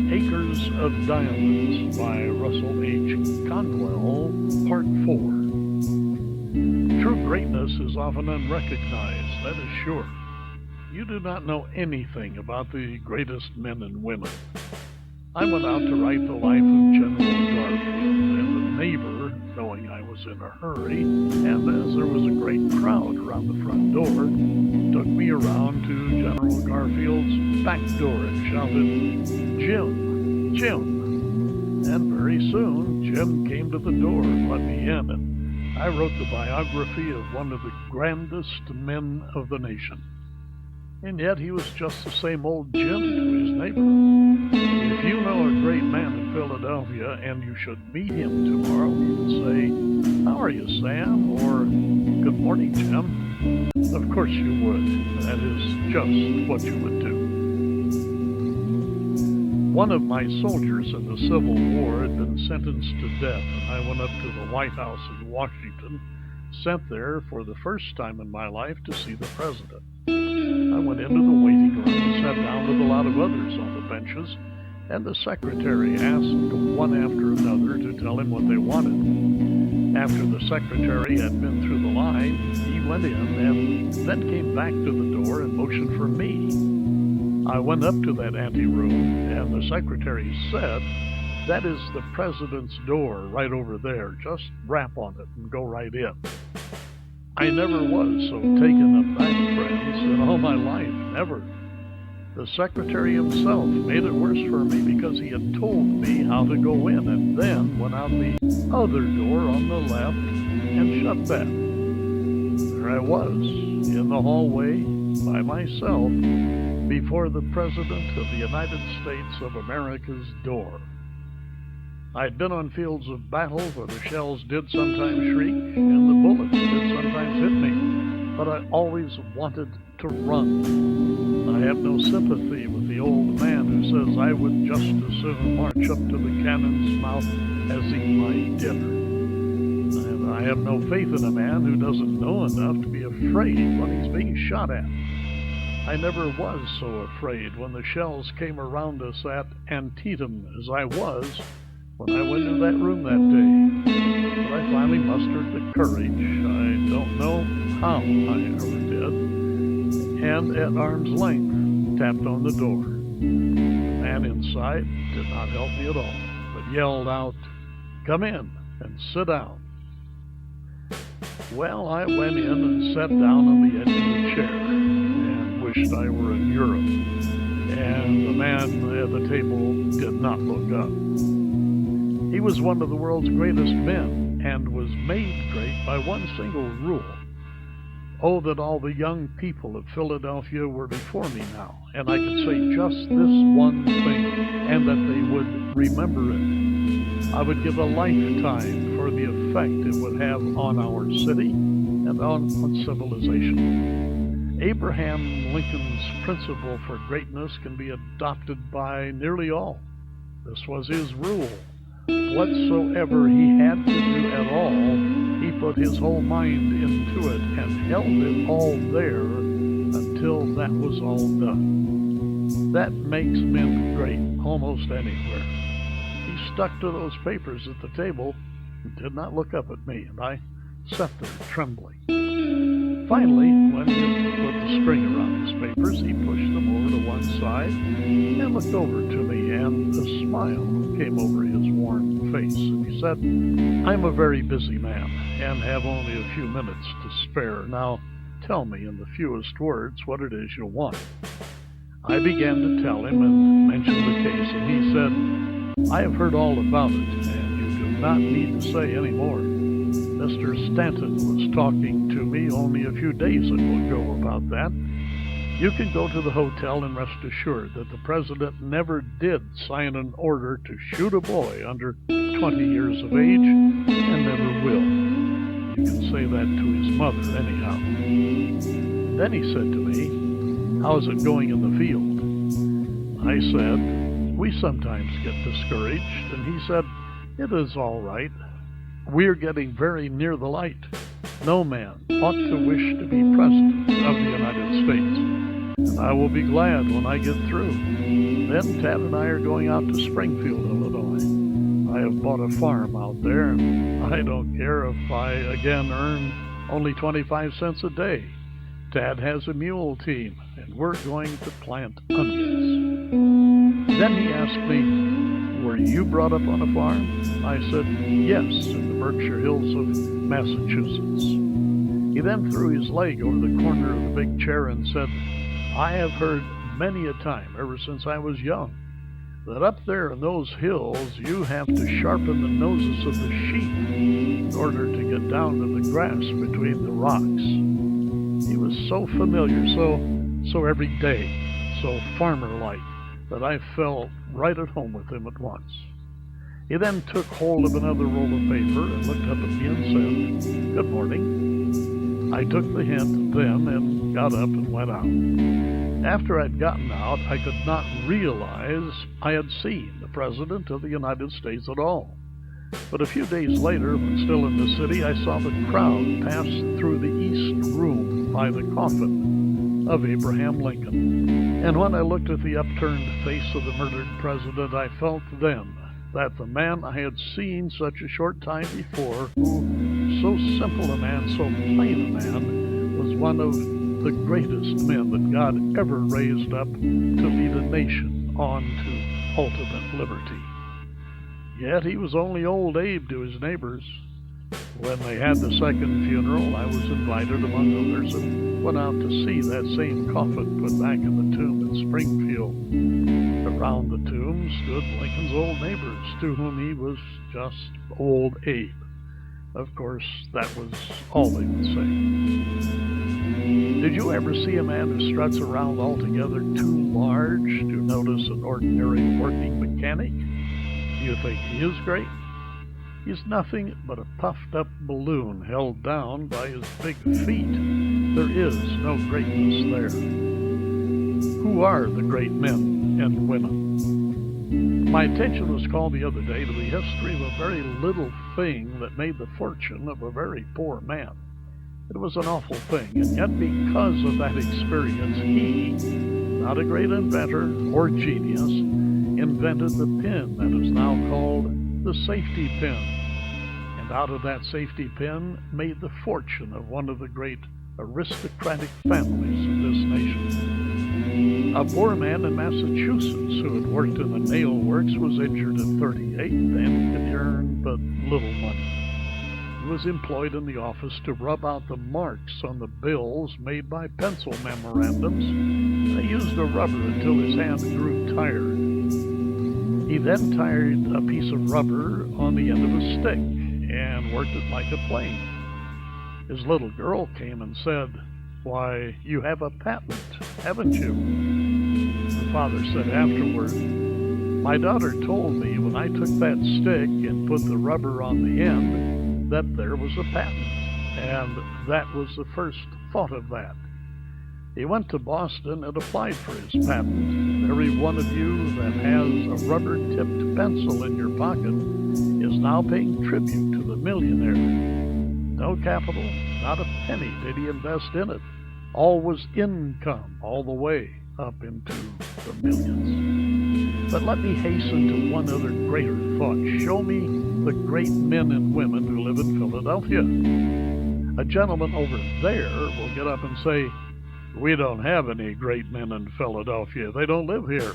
Acres of Diamonds by Russell H. Conwell, Part 4. True greatness is often unrecognized, that is sure. You do not know anything about the greatest men and women. I went out to write the life of General Garfield, and a neighbor, knowing I was in a hurry, and as there was a great crowd around the front door, took me around to General Garfield's back door and shouted, "Jim, Jim!" And very soon, Jim came to the door and let me in, and I wrote the biography of one of the grandest men of the nation. And yet he was just the same old Jim to his neighbor. If you know a great man in Philadelphia and you should meet him tomorrow, you would say, "How are you, Sam?" or "Good morning, Jim." Of course you would. That is just what you would do. One of my soldiers in the Civil War had been sentenced to death, and I went up to the White House in Washington, sent there for the first time in my life to see the president. I went into the waiting room and sat down with a lot of others on the benches, and the secretary asked one after another to tell him what they wanted. After the secretary had been through the line, he went in and then came back to the door and motioned for me. I went up to that anteroom, and the secretary said, "That is the president's door right over there. Just rap on it and go right in." I never was so taken aback, friends, in all my life, never. The secretary himself made it worse for me because he had told me how to go in and then went out the other door on the left and shut that. There I was, in the hallway, by myself, before the President of the United States of America's door. I'd been on fields of battle where the shells did sometimes shriek and the bullets did sometimes hit me, but I always wanted to run. I have no sympathy with the old man who says I would just as soon march up to the cannon's mouth as eat my dinner. And I have no faith in a man who doesn't know enough to be afraid when he's being shot at. I never was so afraid when the shells came around us at Antietam as I was when I went into that room that day. But I finally mustered the courage, I don't know how I ever did, and at arm's length tapped on the door. The man inside did not help me at all, but yelled out, "Come in and sit down." Well, I went in and sat down on the edge of the chair and wished I were in Europe, and the man at the table did not look up. He was one of the world's greatest men and was made great by one single rule. Oh, that all the young people of Philadelphia were before me now, and I could say just this one thing, and that they would remember it. I would give a lifetime for the effect it would have on our city and on civilization. Abraham Lincoln's principle for greatness can be adopted by nearly all. This was his rule. Whatsoever he had to do at all, he put his whole mind into it and held it all there until that was all done. That makes men great almost anywhere. He stuck to those papers at the table and did not look up at me, and I sat there trembling. Finally, when he had put the string around his papers, he pushed them over to one side and looked over to me, and a smile came over his worn face, and he said, "I'm a very busy man and have only a few minutes to spare. Now, tell me in the fewest words what it is you want." I began to tell him and mentioned the case, and he said, "I have heard all about it, and you do not need to say any more. Mr. Stanton was talking to me only a few days ago about that. You can go to the hotel and rest assured that the president never did sign an order to shoot a boy under 20 years of age, and never will. You can say that to his mother anyhow." Then he said to me, "How's it going in the field?" I said, "We sometimes get discouraged," and he said, "It is all right. We're getting very near the light. No man ought to wish to be president of the United States, and I will be glad when I get through." Then Tad and I are going out to Springfield, Illinois. I have bought a farm out there, and I don't care if I again earn only 25 cents a day. Tad has a mule team, and we're going to plant onions. Then he asked me, were you brought up on a farm? I said, yes, in the Berkshire Hills of Massachusetts. He then threw his leg over the corner of the big chair and said, I have heard many a time, ever since I was young, that up there in those hills you have to sharpen the noses of the sheep in order to get down to the grass between the rocks. He was so familiar, so everyday, so farmer-like, that I felt right at home with him at once. He then took hold of another roll of paper and looked up at me and said, good morning. I took the hint then and got up and went out. After I'd gotten out, I could not realize I had seen the President of the United States at all. But a few days later, when still in the city, I saw the crowd pass through the East Room by the coffin of Abraham Lincoln. And when I looked at the upturned face of the murdered president, I felt then that the man I had seen such a short time before, who, so simple a man, so plain a man, was one of the greatest men that God ever raised up to lead a nation on to ultimate liberty. Yet he was only old Abe to his neighbors. When they had the second funeral, I was invited among others and went out to see that same coffin put back in the tomb in Springfield. Around the tomb stood Lincoln's old neighbors, to whom he was just old Abe. Of course, that was all they would say. Did you ever see a man who struts around altogether too large to notice an ordinary working mechanic? Do you think he is great? He's nothing but a puffed-up balloon held down by his big feet. There is no greatness there. Who are the great men and women? My attention was called the other day to the history of a very little thing that made the fortune of a very poor man. It was an awful thing, and yet because of that experience, he, not a great inventor or genius, invented the pin that is now called the safety pin, and out of that safety pin made the fortune of one of the great aristocratic families of this nation. A poor man in Massachusetts who had worked in the nail works was injured at 38 and could earn but little money. He was employed in the office to rub out the marks on the bills made by pencil memorandums. He used a rubber until his hand grew tired. He then tied a piece of rubber on the end of a stick and worked it like a plane. His little girl came and said, "Why, you have a patent, haven't you?" The father said afterward, "My daughter told me when I took that stick and put the rubber on the end that there was a patent, and that was the first thought of that." He went to Boston and applied for his patent. Every one of you that has a rubber-tipped pencil in your pocket is now paying tribute to the millionaire. No capital, not a penny did he invest in it. All was income all the way up into the millions. But let me hasten to one other greater thought. Show me the great men and women who live in Philadelphia. A gentleman over there will get up and say, "We don't have any great men in Philadelphia. They don't live here.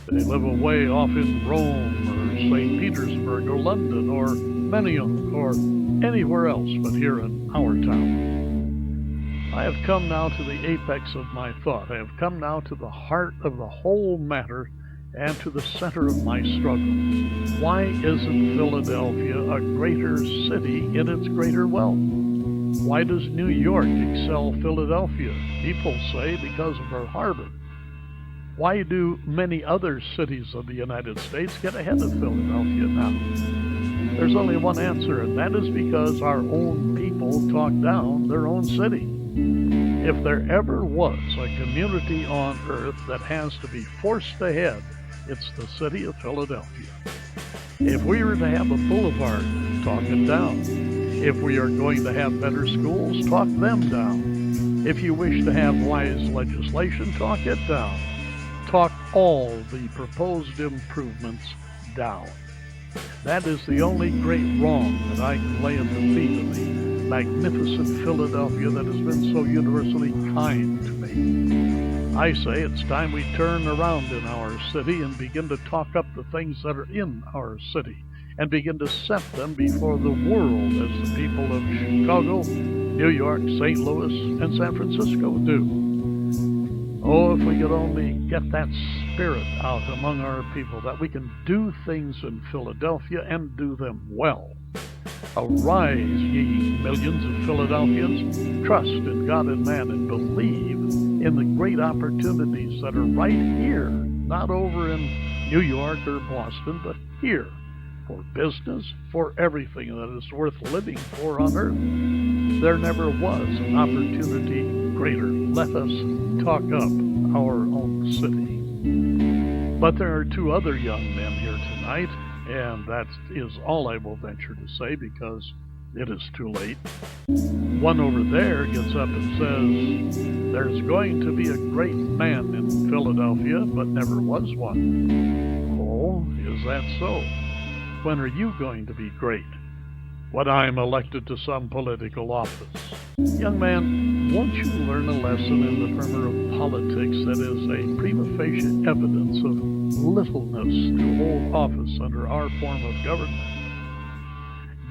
They live away off in Rome or St. Petersburg or London or Manioc or anywhere else but here in our town." I have come now to the apex of my thought. I have come now to the heart of the whole matter and to the center of my struggle. Why isn't Philadelphia a greater city in its greater wealth? Why does New York excel Philadelphia? People say because of our harbor. Why do many other cities of the United States get ahead of Philadelphia now? There's only one answer, and that is because our own people talk down their own city. If there ever was a community on earth that has to be forced ahead, it's the city of Philadelphia. If we were to have a boulevard, talk it down. If we are going to have better schools, talk them down. If you wish to have wise legislation, talk it down. talk all the proposed improvements down. That is the only great wrong that I can lay at the feet of the magnificent Philadelphia that has been so universally kind to me. I say it's time we turn around in our city and begin to talk up the things that are in our city and begin to set them before the world as the people of Chicago, New York, St. Louis, and San Francisco do. Oh, if we could only get that spirit out among our people, that we can do things in Philadelphia and do them well. Arise, ye millions of Philadelphians, trust in God and man and believe in the great opportunities that are right here, not over in New York or Boston, but here, for business, for everything that is worth living for on earth. There never was an opportunity greater. Let us talk up our own city. But there are two other young men here tonight, and that is all I will venture to say because it is too late. One over there gets up and says, there's going to be a great man in Philadelphia, but never was one. Oh, is that so? When are you going to be great? When I'm elected to some political office. Young man, won't you learn a lesson in the primer of politics that is a prima facie evidence of littleness to hold office under our form of government?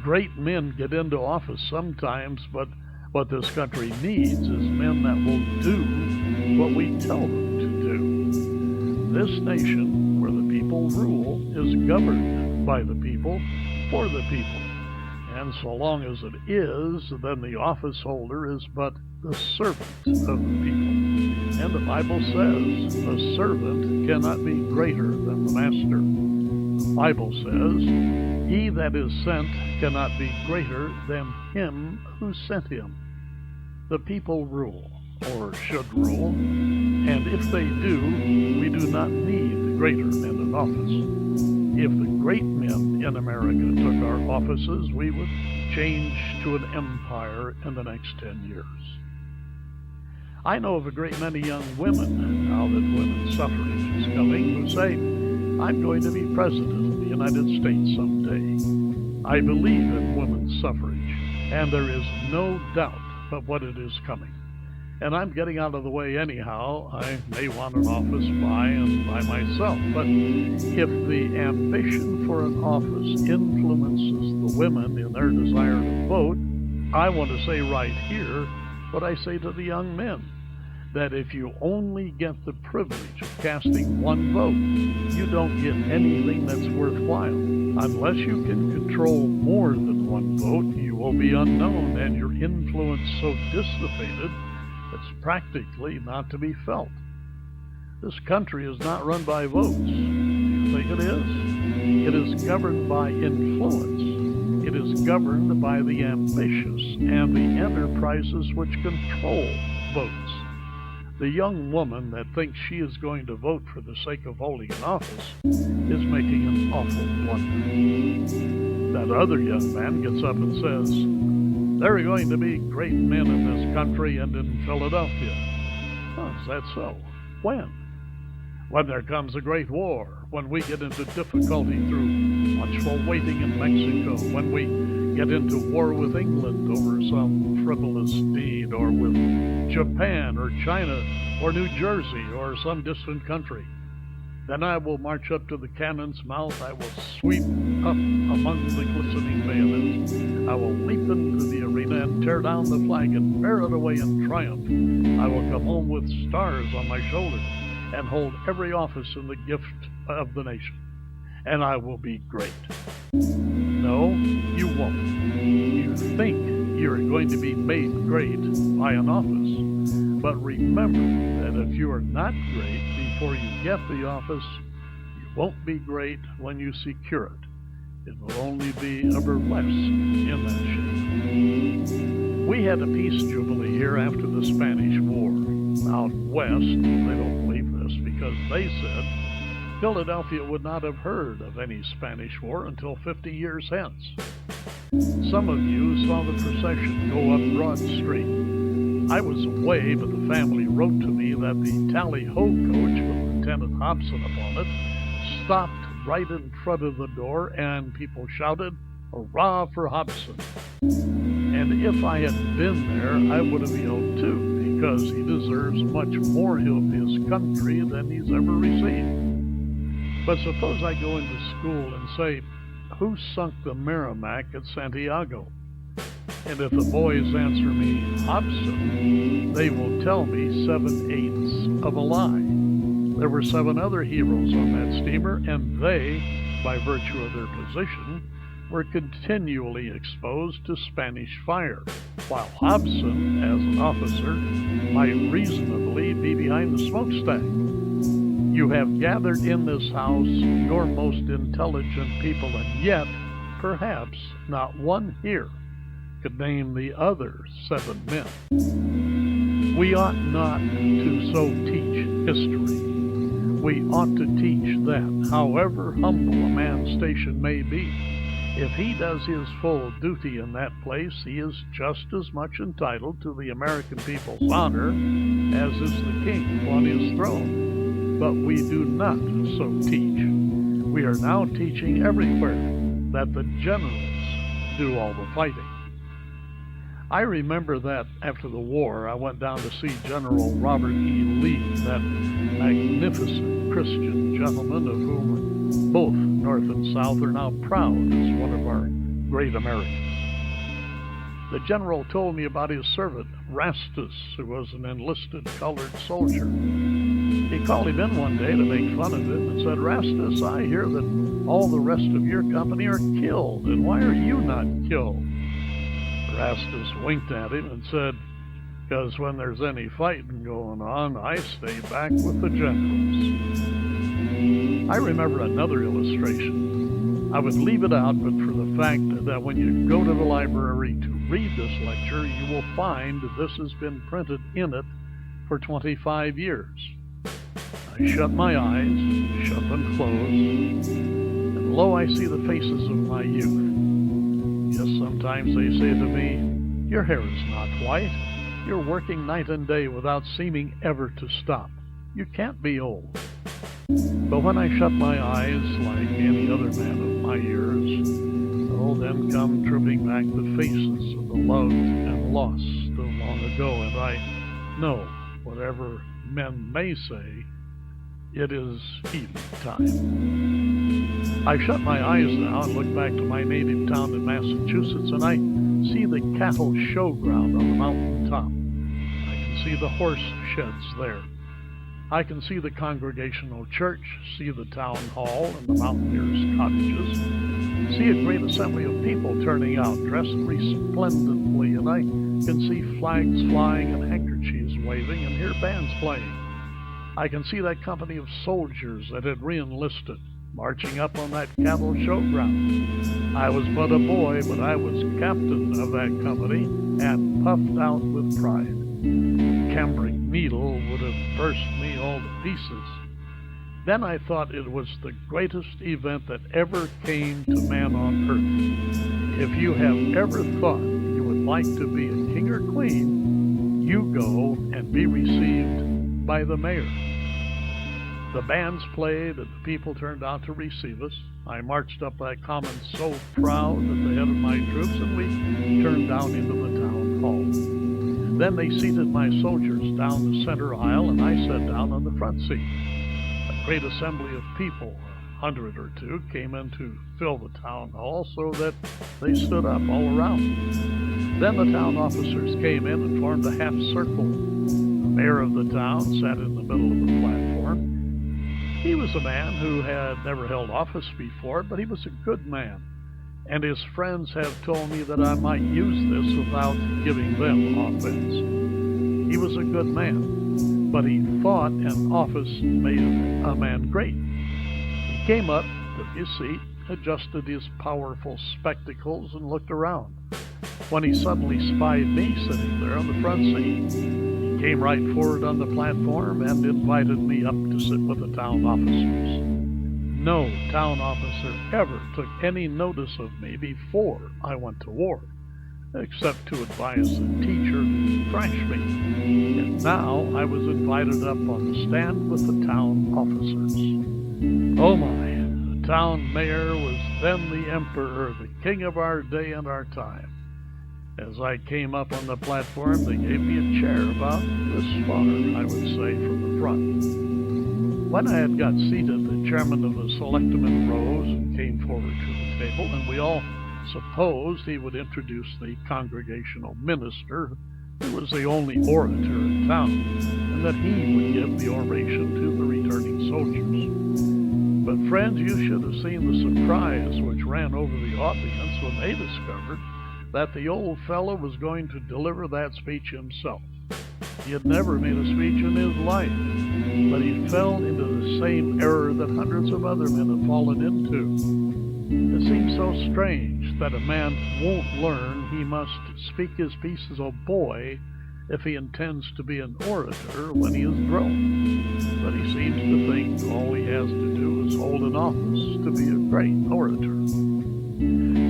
Great men get into office sometimes, but what this country needs is men that will do what we tell them to do. This nation, where the people rule, is governed by the people, for the people. And so long as it is, then the office holder is but the servant of the people. And the Bible says the servant cannot be greater than the master. The Bible says, he that is sent cannot be greater than him who sent him. The people rule, or should rule, and if they do, we do not need greater men in office. If the great men in America took our offices, we would change to an empire in the next 10 years. I know of a great many young women, now that women's suffrage is coming, who say, I'm going to be president of the United States someday. I believe in women's suffrage, and there is no doubt but what it is coming. And I'm getting out of the way anyhow. I may want an office by and by myself, but if the ambition for an office influences the women in their desire to vote, I want to say right here what I say to the young men, that if you only get the privilege of casting one vote, you don't get anything that's worthwhile. Unless you can control more than one vote, you will be unknown and your influence so dissipated it's practically not to be felt. This country is not run by votes. Do you think it is? It is governed by influence. It is governed by the ambitious and the enterprises which control votes. The young woman that thinks she is going to vote for the sake of holding an office is making an awful blunder. That other young man gets up and says, there are going to be great men in this country and in Philadelphia. Oh, is that so? When? When there comes a great war, when we get into difficulty through watchful waiting in Mexico, when we get into war with England over some frivolous deed, or with Japan or China or New Jersey or some distant country. Then I will march up to the cannon's mouth. I will sweep up among the glistening bayonets. I will leap into the arena and tear down the flag and bear it away in triumph. I will come home with stars on my shoulders and hold every office in the gift of the nation. And I will be great. No, you won't. You think you're going to be made great by an office. But remember that if you are not great before you get the office, you won't be great when you secure it. It will only be a burlesque in that shape. We had a peace jubilee here after the Spanish War. Out west, they don't believe this because they said Philadelphia would not have heard of any Spanish War until 50 years hence. Some of you saw the procession go up Broad Street. I was away, but the family wrote to me that the tally-ho coach with the Lieutenant Hobson upon it, stopped right in front of the door, and people shouted, "Hurrah for Hobson!" And if I had been there, I would have yelled too, because he deserves much more of his country than he's ever received. But suppose I go into school and say, "Who sunk the Merrimac at Santiago?" And if the boys answer me, "Hobson," they will tell me 7/8 of a lie. There were 7 other heroes on that steamer, and they, by virtue of their position, were continually exposed to Spanish fire, while Hobson, as an officer, might reasonably be behind the smokestack. You have gathered in this house your most intelligent people, and yet, perhaps, not one here could name the other 7 men. We ought not to so teach history. We ought to teach that, however humble a man's station may be, if he does his full duty in that place, he is just as much entitled to the American people's honor as is the king upon his throne. But we do not so teach. We are now teaching everywhere that the generals do all the fighting. I remember that after the war, I went down to see General Robert E. Lee, that magnificent Christian gentleman of whom both North and South are now proud as one of our great Americans. The general told me about his servant, Rastus, who was an enlisted colored soldier. He called him in one day to make fun of him and said, "Rastus, I hear that all the rest of your company are killed, and why are you not killed?" Rastus winked at him and said, "Because when there's any fighting going on, I stay back with the generals." I remember another illustration. I would leave it out, but for the fact that when you go to the library to read this lecture, you will find this has been printed in it for 25 years. I shut my eyes, shut them closed, and lo, I see the faces of my youth. Yes, sometimes they say to me, "Your hair is not white. You're working night and day without seeming ever to stop. You can't be old." But when I shut my eyes, like any other man of my years, oh, then come trooping back the faces of the loved and lost of long ago, and I know, whatever men may say, it is evening time. I shut my eyes now and look back to my native town in Massachusetts, and I see the cattle showground on the mountain top. I can see the horse sheds there. I can see the Congregational Church, see the Town Hall and the mountaineers' cottages, see a great assembly of people turning out, dressed resplendently, and I can see flags flying and handkerchiefs waving and hear bands playing. I can see that company of soldiers that had re-enlisted, marching up on that cattle showground. I was but a boy, but I was captain of that company and puffed out with pride. Cambric needle would have burst me all to pieces. Then I thought it was the greatest event that ever came to man on earth. If you have ever thought you would like to be a king or queen, you go and be received by the mayor. The bands played and the people turned out to receive us. I marched up that common so proud at the head of my troops, and we turned down into the town hall. Then they seated my soldiers down the center aisle, and I sat down on the front seat. A great assembly of people, 100 or 2, came in to fill the town hall so that they stood up all around. Then the town officers came in and formed a half circle. The mayor of the town sat in the middle of the platform. He was a man who had never held office before, but he was a good man. And his friends have told me that I might use this without giving them offense. He was a good man, but he thought an office made a man great. He came up, took his seat, adjusted his powerful spectacles, and looked around, when he suddenly spied me sitting there on the front seat. He came right forward on the platform and invited me up to sit with the town officers. No town officer ever took any notice of me before I went to war. except to advise the teacher to thrash me. And now I was invited up on the stand with the town officers. Oh my, the town mayor was then the emperor, the king of our day and our time. As I came up on the platform, they gave me a chair about this far, I would say, from the front. When I had got seated, the chairman of the selectmen rose and came forward to the table, and we all supposed he would introduce the congregational minister, who was the only orator in town, and that he would give the oration to the returning soldiers. But friends, you should have seen the surprise which ran over the audience when they discovered that the old fellow was going to deliver that speech himself. He had never made a speech in his life, but he fell into the same error that hundreds of other men have fallen into. It seems so strange that a man won't learn he must speak his piece as a boy if he intends to be an orator when he is grown. But he seems to think all he has to do is hold an office to be a great orator.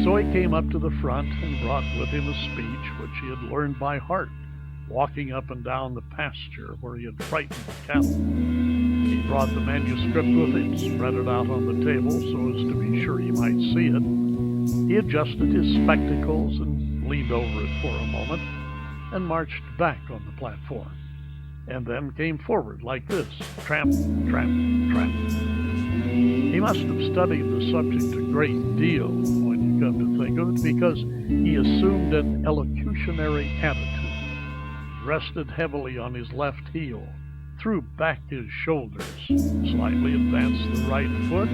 So he came up to the front and brought with him a speech which he had learned by heart, walking up and down the pasture where he had frightened the cattle. He brought the manuscript with him, spread it out on the table so as to be sure he might see it. He adjusted his spectacles and leaned over it for a moment and marched back on the platform, and then came forward like this, tramp, tramp, tramp. He must have studied the subject a great deal when you come to think of it, because he assumed an elocutionary attitude, rested heavily on his left heel, threw back his shoulders, slightly advanced the right foot,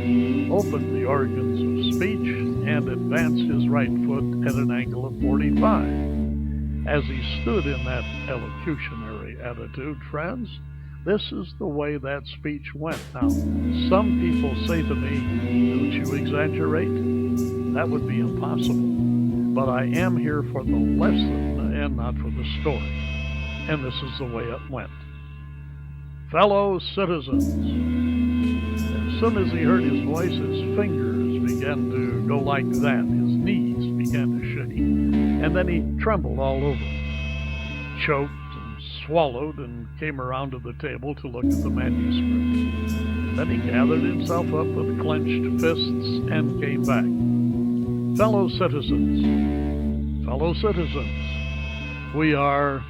opened the organs of speech, and advanced his right foot at an angle of 45. As he stood in that elocutionary attitude, friends, this is the way that speech went. Now, some people say to me, "Don't you exaggerate?" That would be impossible. But I am here for the lesson and not for the story. And this is the way it went. Fellow citizens. As soon as he heard his voice, his fingers began to go like that. His knees began to shake. And then he trembled all over, choked and swallowed, and came around to the table to look at the manuscript. Then he gathered himself up with clenched fists and came back. Fellow citizens, we are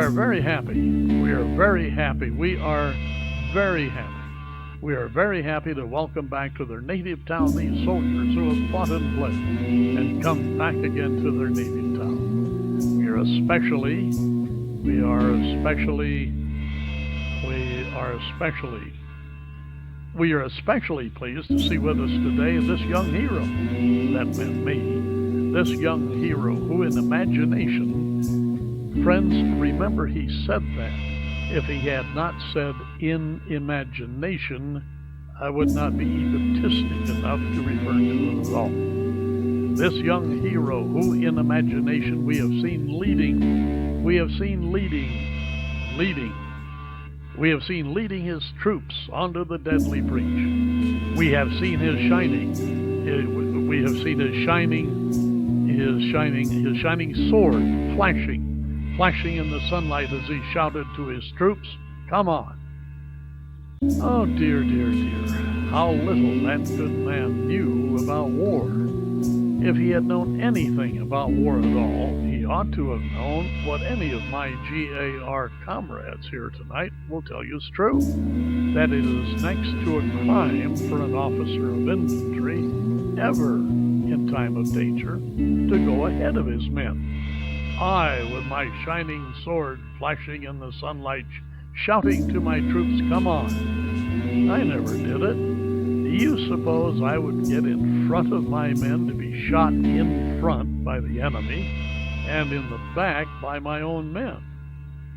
very happy. We are very happy. We are very happy. We are very happy to welcome back to their native town these soldiers who have fought and bled and come back again to their native town. We are especially pleased to see with us today this young hero. That meant me. This young hero who in imagination, friends, remember he said that. If he had not said in imagination, I would not be egotistic enough to refer to it at all. This young hero who in imagination we have seen leading his troops onto the deadly breach. We have seen his shining sword flashing in the sunlight as he shouted to his troops, "Come on!" Oh dear, dear, dear, how little that good man knew about war. If he had known anything about war at all, he ought to have known what any of my GAR comrades here tonight will tell you is true, that it is next to a crime for an officer of infantry ever, in time of danger, to go ahead of his men. I, with my shining sword flashing in the sunlight, shouting to my troops, "Come on!" I never did it. Do you suppose I would get in front of my men to be shot in front by the enemy and in the back by my own men?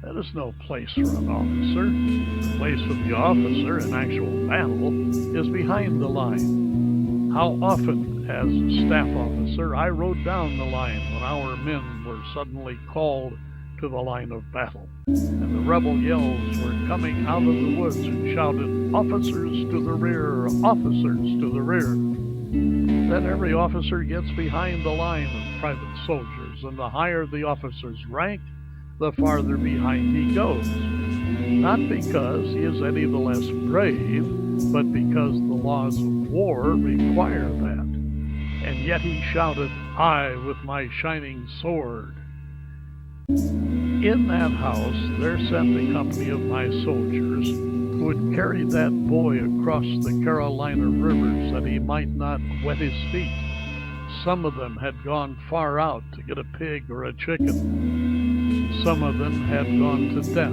That is no place for an officer. The place for the officer in actual battle is behind the line. How often, as a staff officer, I rode down the line when our men were suddenly called to the line of battle, and the rebel yells were coming out of the woods and shouted, "Officers to the rear! Officers to the rear!" Then every officer gets behind the line of private soldiers, and the higher the officer's rank, the farther behind he goes. Not because he is any the less brave, but because the laws of war require that. And yet he shouted, "I with my shining sword." In that house there sat the company of my soldiers, who had carried that boy across the Carolina rivers that he might not wet his feet. Some of them had gone far out to get a pig or a chicken. Some of them had gone to death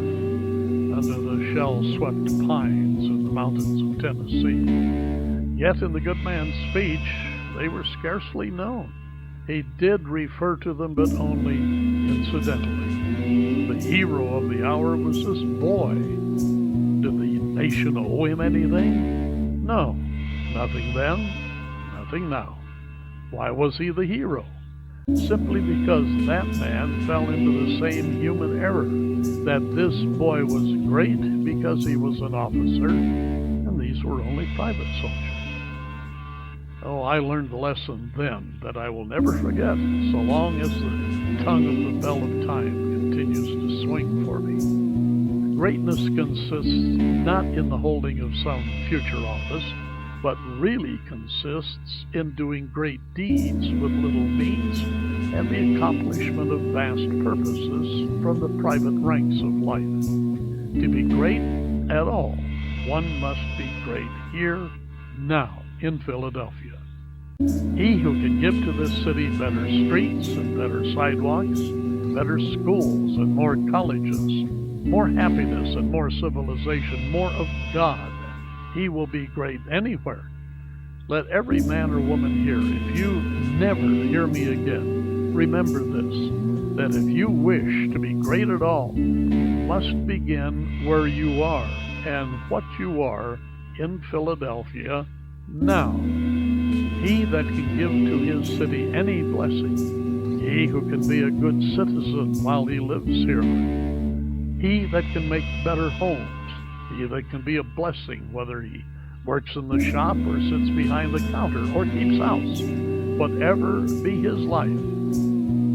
under the shell-swept pines in the mountains of Tennessee. Yet in the good man's speech, they were scarcely known. He did refer to them, but only incidentally. The hero of the hour was this boy. Did the nation owe him anything? No, nothing then, nothing now. Why was he the hero? Simply because that man fell into the same human error, that this boy was great because he was an officer, and these were only private soldiers. Oh, I learned the lesson then that I will never forget, so long as the tongue of the bell of time continues to swing for me. Greatness consists not in the holding of some future office, but really consists in doing great deeds with little means and the accomplishment of vast purposes from the private ranks of life. To be great at all, one must be great here, now, in Philadelphia. He who can give to this city better streets and better sidewalks, better schools and more colleges, more happiness and more civilization, more of God, he will be great anywhere. Let every man or woman hear, if you never hear me again, remember this, that if you wish to be great at all, you must begin where you are and what you are in Philadelphia now. He that can give to his city any blessing, he who can be a good citizen while he lives here, he that can make better homes, he that can be a blessing whether he works in the shop or sits behind the counter or keeps house, whatever be his life,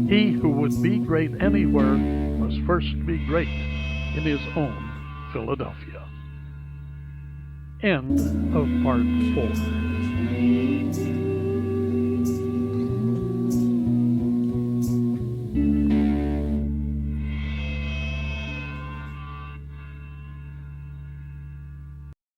he who would be great anywhere must first be great in his own Philadelphia. End of part 4.